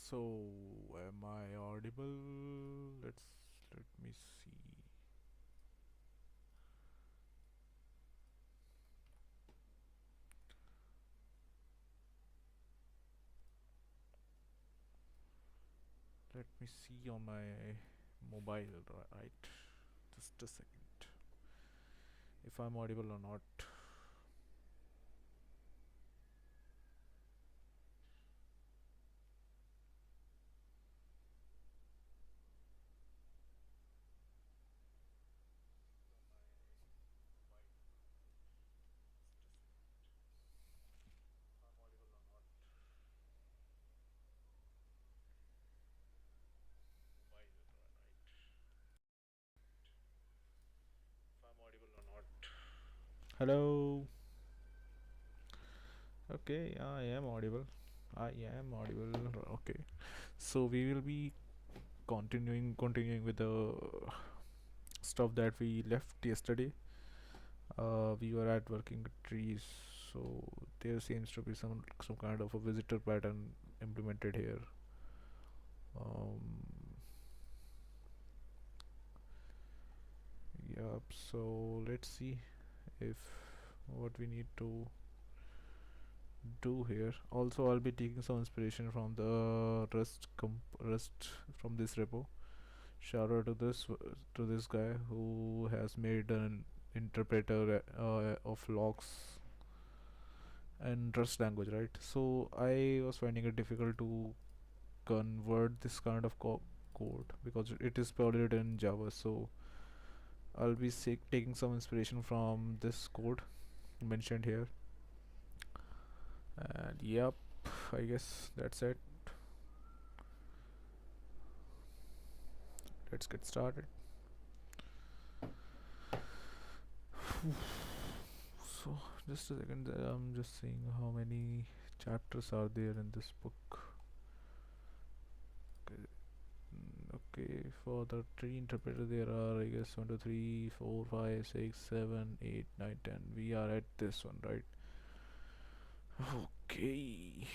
So, am I audible? Let me see. Let me see on my mobile, right? Just a second. If I'm audible or not. Hello. Okay, I am audible. I am audible. Okay. So we will be continuing with the stuff that we left yesterday. We were at working with trees, so there seems to be some kind of a visitor pattern implemented here. Um, yep. So let's see if what we need to do here. Also, I'll be taking some inspiration from the Rust from this repo. Shout out to this guy who has made an interpreter of logs and Rust language, right? So I was finding it difficult to convert this kind of code because it is purely written in Java. So I'll be taking some inspiration from this code mentioned here. And yep, I guess that's it. Let's get started. So just a second, I'm just seeing how many chapters are there in this book. Okay, okay, for the tree interpreter there are, I guess, 1 2 3 4 5 6 7 8 9 10. We are at this one, right? Okay.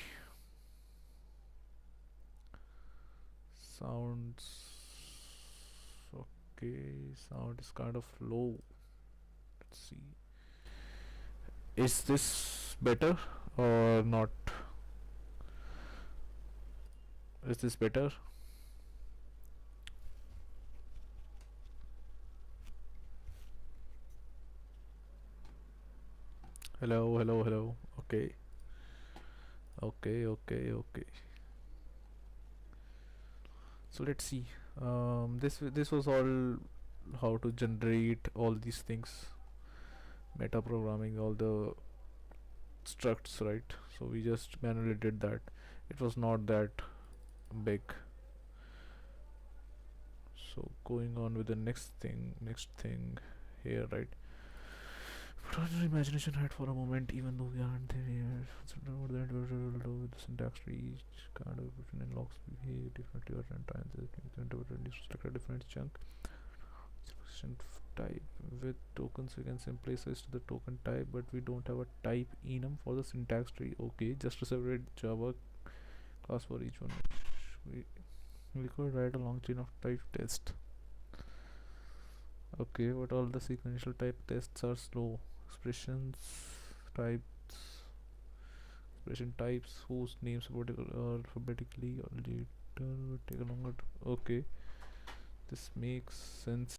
Sounds okay. Sound is kind of low. Let's see. Is this better or not? Is this better? Hello, hello, hello. Okay, okay. So let's see. This was all how to generate all these things, meta programming, all the structs, right? So we just manually did that. It was not that big. So going on with the next thing here, right? Put on your imagination hat for a moment, even though we aren't there yet. Consider what that we will do with the syntax tree. Each kind of written in logs behave differently at run times. The interpreter needs to select a different chunk. Type with tokens, we can simply switch to the token type, but we don't have a type enum for the syntax tree. Okay, just to separate Java class for each one. We we could write a long chain of type test. Okay, but all the sequential type tests are slow. Expressions types expression types whose names alphabetically or later will take a longer. Okay, this makes sense.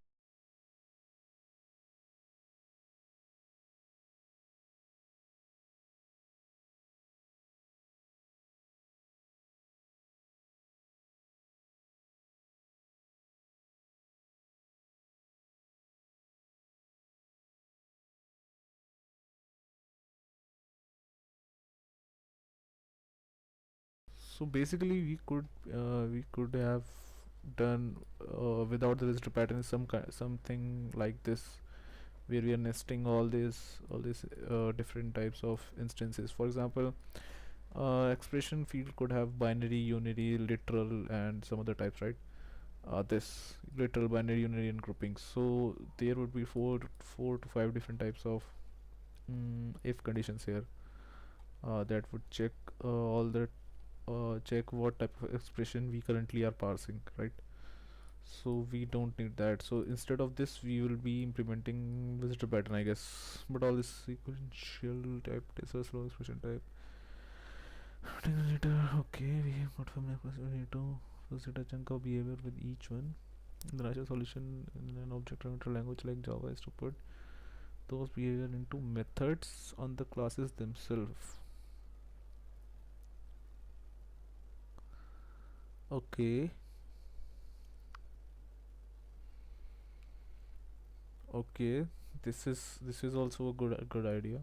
So basically, we could have done without the visitor pattern something like this, where we are nesting all these different types of instances. For example, expression field could have binary, unary, literal, and some other types, right? This literal, binary, unary, and groupings. So there would be four to five different types of if conditions here that would check all the check what type of expression we currently are parsing, right? So we don't need that. So instead of this, we will be implementing visitor pattern, I guess. But all this sequential type, so slow expression type. Later, okay, we have got from we need to first a chunk of behavior with each one. The rational solution in an object-oriented language like Java is to put those behavior into methods on the classes themselves. Okay, okay, this is also a good idea.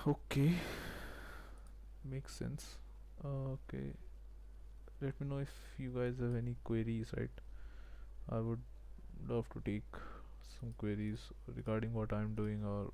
Okay, makes sense. Okay, let me know if you guys have any queries, right? I would love to take some queries regarding what I'm doing, or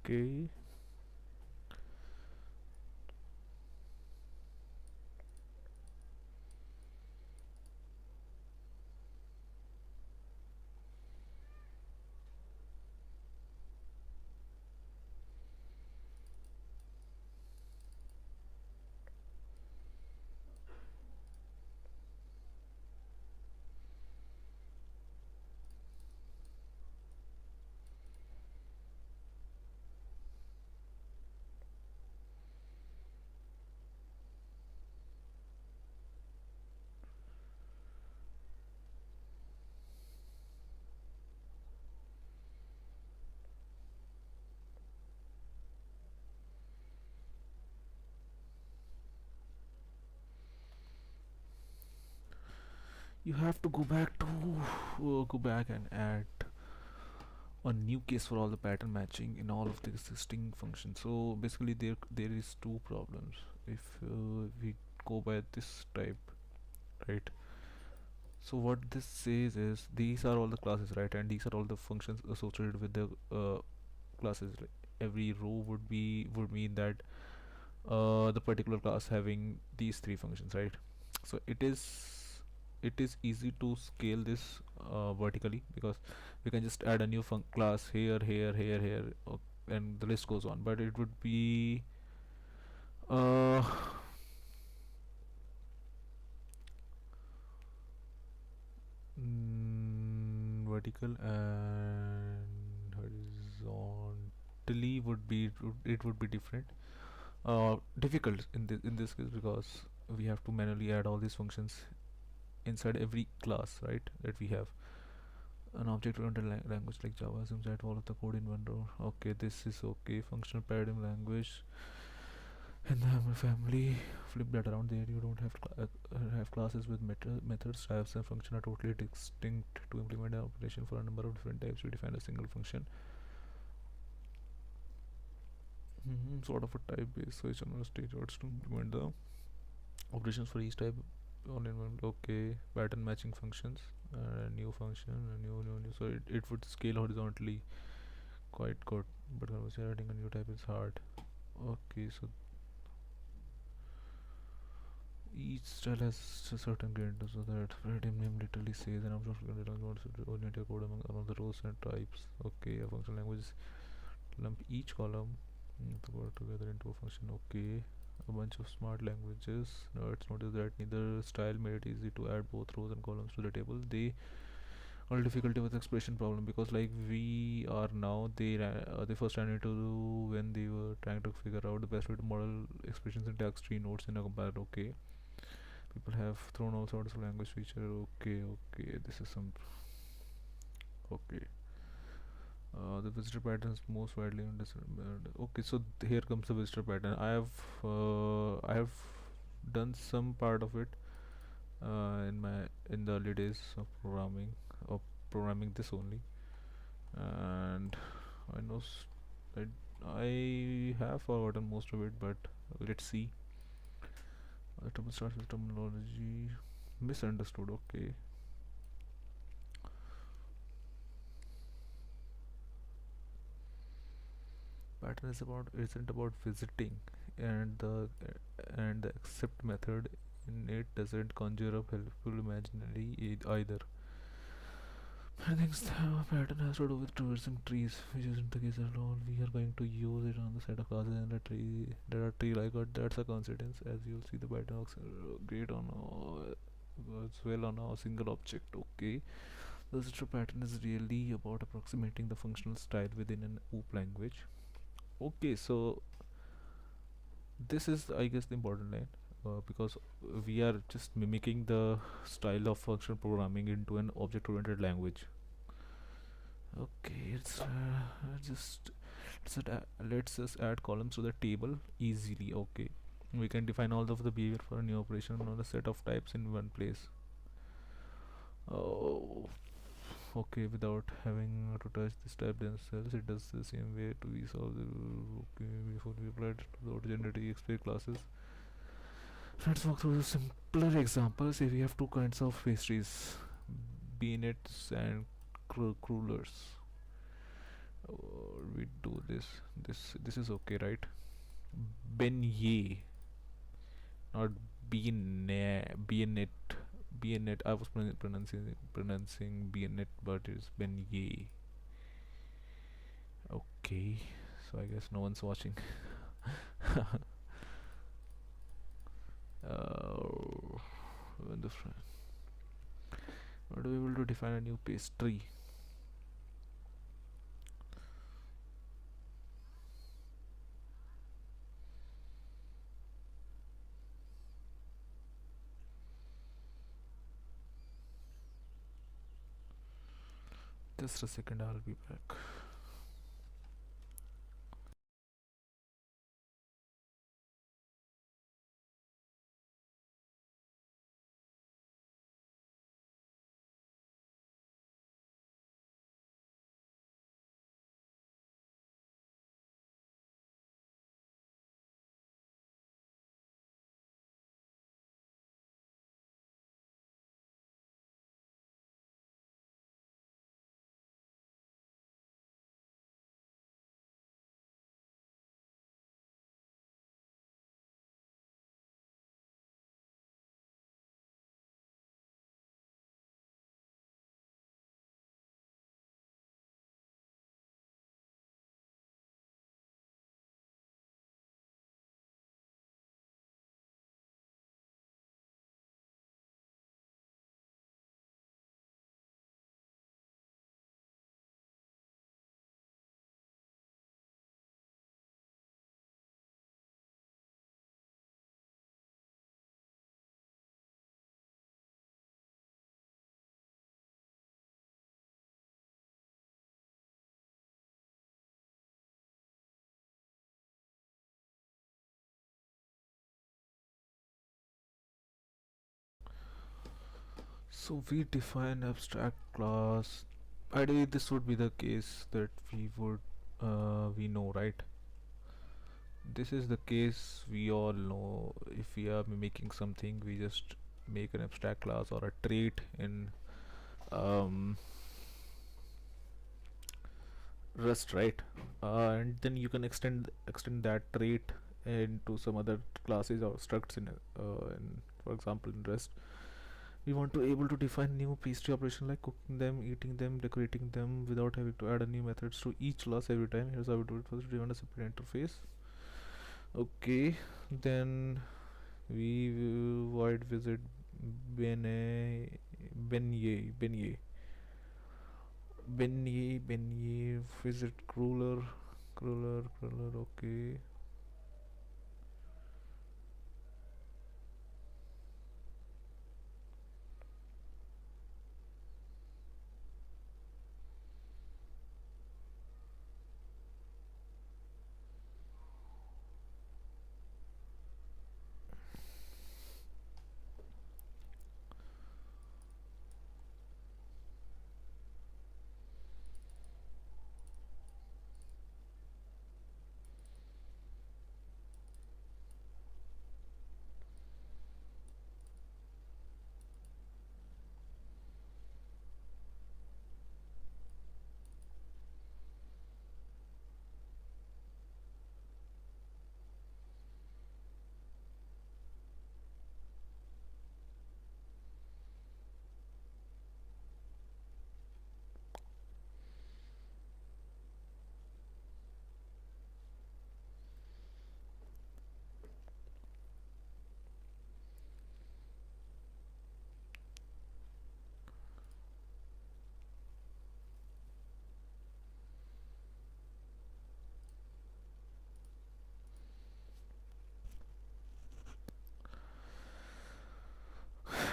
okay. You have to go back and add a new case for all the pattern matching in all of the existing functions. So basically, there is two problems if we go by this type, right? So what this says is these are all the classes, right? And these are all the functions associated with the classes. Like every row would mean that the particular class having these three functions, right? So it is easy to scale this vertically, because we can just add a new class here, here, and the list goes on. But it would be uh, vertical and horizontally would be different, difficult in this case, because we have to manually add all these functions inside every class, right, that we have. An object-oriented language like Java assumes that all of the code in one row. Okay, this is okay. Functional paradigm language in the Hammer family. Flip that around. There you don't have classes with methods. Types and function are totally distinct. To implement an operation for a number of different types, we define a single function. Sort of a type-based search on statements to implement the operations for each type on in one. Okay, pattern matching functions. New function, new. So it would scale horizontally quite good, but adding a new type is hard. Okay, so each style has a certain grid, so that paradigm name literally says an object wants to orient your code among the rows and types. Okay, a function language lump each column to go together into a function. Okay, a bunch of smart languages. Let's notice that neither style made it easy to add both rows and columns to the table. They all difficulty with expression problem, because like we are now, they first ran into when they were trying to figure out the best way to model expressions in text tree nodes in a compiler. Okay, people have thrown all sorts of language feature. Okay, this is some. Okay, the visitor pattern is most widely understood. Okay, so here comes the visitor pattern. I have done some part of it in the early days of programming this only, and I know I have forgotten most of it, but let's see. The trouble starts with terminology misunderstood. Okay, pattern isn't about visiting, and the accept method in it doesn't conjure up helpful imaginary either. I think the pattern has to do with traversing trees, which isn't the case at all. We are going to use it on the set of classes in a tree. There are tree like that's a coincidence, as you'll see the pattern looks great on as well on a single object. Okay, the structure pattern is really about approximating the functional style within an OOP language. Okay, so this is, I guess, the important line, because we are just mimicking the style of functional programming into an object-oriented language. Okay, it's just let's just add columns to the table easily. Okay, we can define all of the behavior for a new operation on a set of types in one place. Oh, okay, without having to touch this type themselves, it does the same way to we solve the. Okay, before we apply it to the auto-generating explain classes. Let's walk through the simpler examples. If we have two kinds of pastries, beanets and crullers, we do this is okay, right? Beignet, not beanet. I was pronouncing beanet, but it's beignet. Okay, so I guess no one's watching. When the what are we able to define a new pastry? Just a second, I'll be back. So we define abstract class. Ideally, this would be the case that we know, right? This is the case we all know. If we are making something, we just make an abstract class or a trait in um, Rust, right? And then you can extend that trait into some other classes or structs in, for example, in Rust. We want to able to define new pastry operation like cooking them, eating them, decorating them without having to add a new methods to each class every time. Here's how we do it. First, we want a separate interface. Okay, then we void visit bene benye visit crawler. Okay.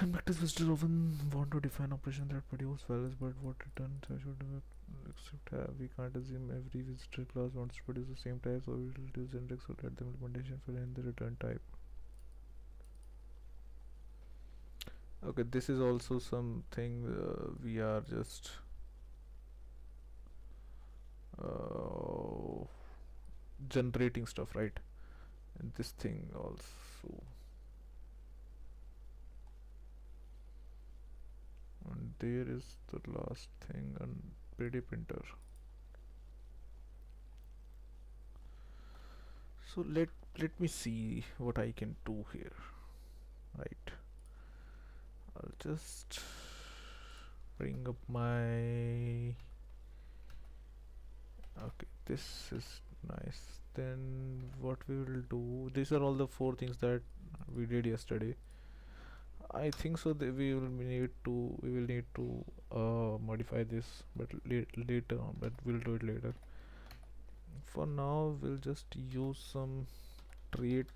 In practice, visitors often want to define operations that produce values, but what return type should we accept have? We can't assume every visitor class wants to produce the same type, so we will use generic so let the implementation fill in the return type. Okay, this is also something we are just uh, generating stuff, right? And this thing also. And there is the last thing on 3D printer. So let me see what I can do here, right? I'll just bring up my okay, this is nice. Then what we will do, these are all the four things that we did yesterday. I think so that we will need to modify this, but later on, but we'll do it later. For now we'll just use some trait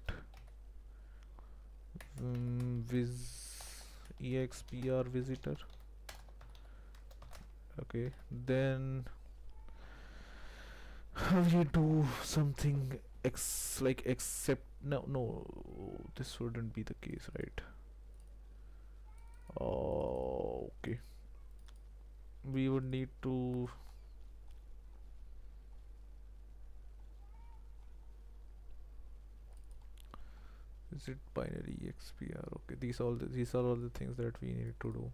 expr visitor. Okay, then we do something like except no, this wouldn't be the case, right? Okay, we would need to visit binary expr. Okay, these are all the things that we need to do.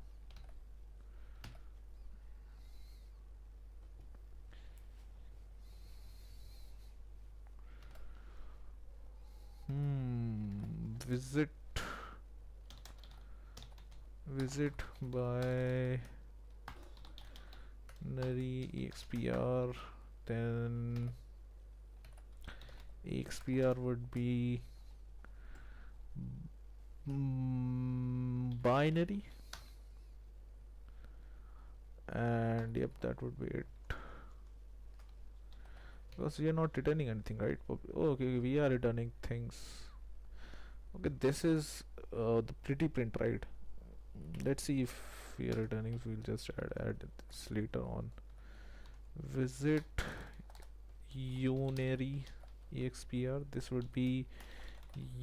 Visit binary expr, then expr would be binary, and yep, that would be it, because we are not returning anything, right? Okay, we are returning things. Okay, this is the pretty print, right? Let's see if we are returning. We'll just add this later on. Visit unary expr, this would be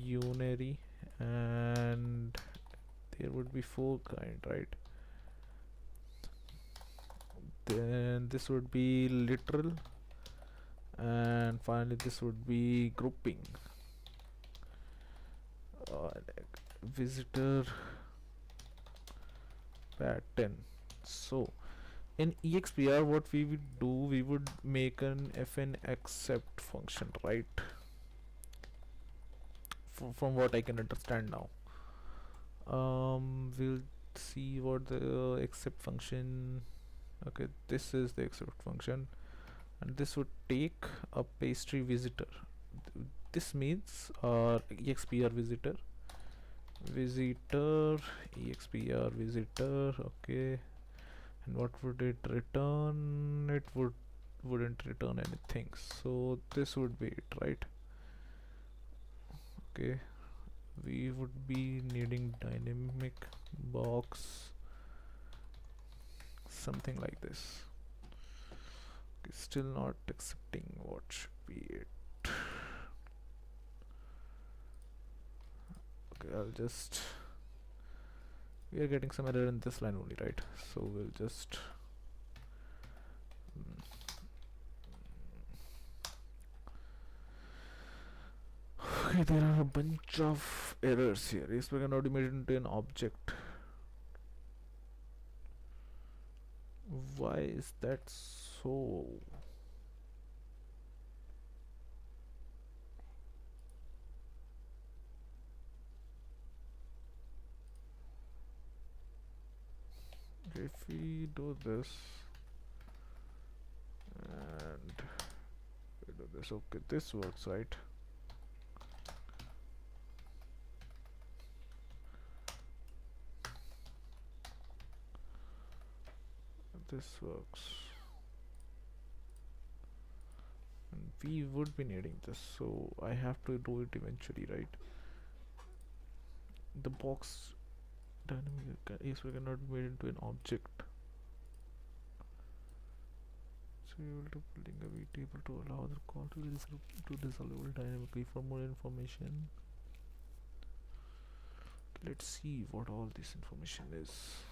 unary, and there would be four kind, right? Then this would be literal, and finally this would be grouping. Visitor pattern. So in expr what we would do, we would make an fn accept function, right? From what I can understand now. We'll see what the accept function. Okay, this is the accept function, and this would take a pastry visitor. This means expr visitor expr visitor. Okay, and what would it return? It wouldn't return anything, so this would be it, right? Okay, we would be needing dynamic box, something like this. Okay, still not accepting. What should be it? Okay, I'll just, we are getting some error in this line only, right? So we'll just okay, there are a bunch of errors here. Yes, we cannot be made into an object. Why is that so? Okay, if we do this and we do this, okay, this works, right? This works, and we would be needing this, so I have to do it eventually, right? The box dynamic, yes, we cannot be made into an object. So we will do building a table to allow the call to disable dynamically. For more information, let's see what all this information is.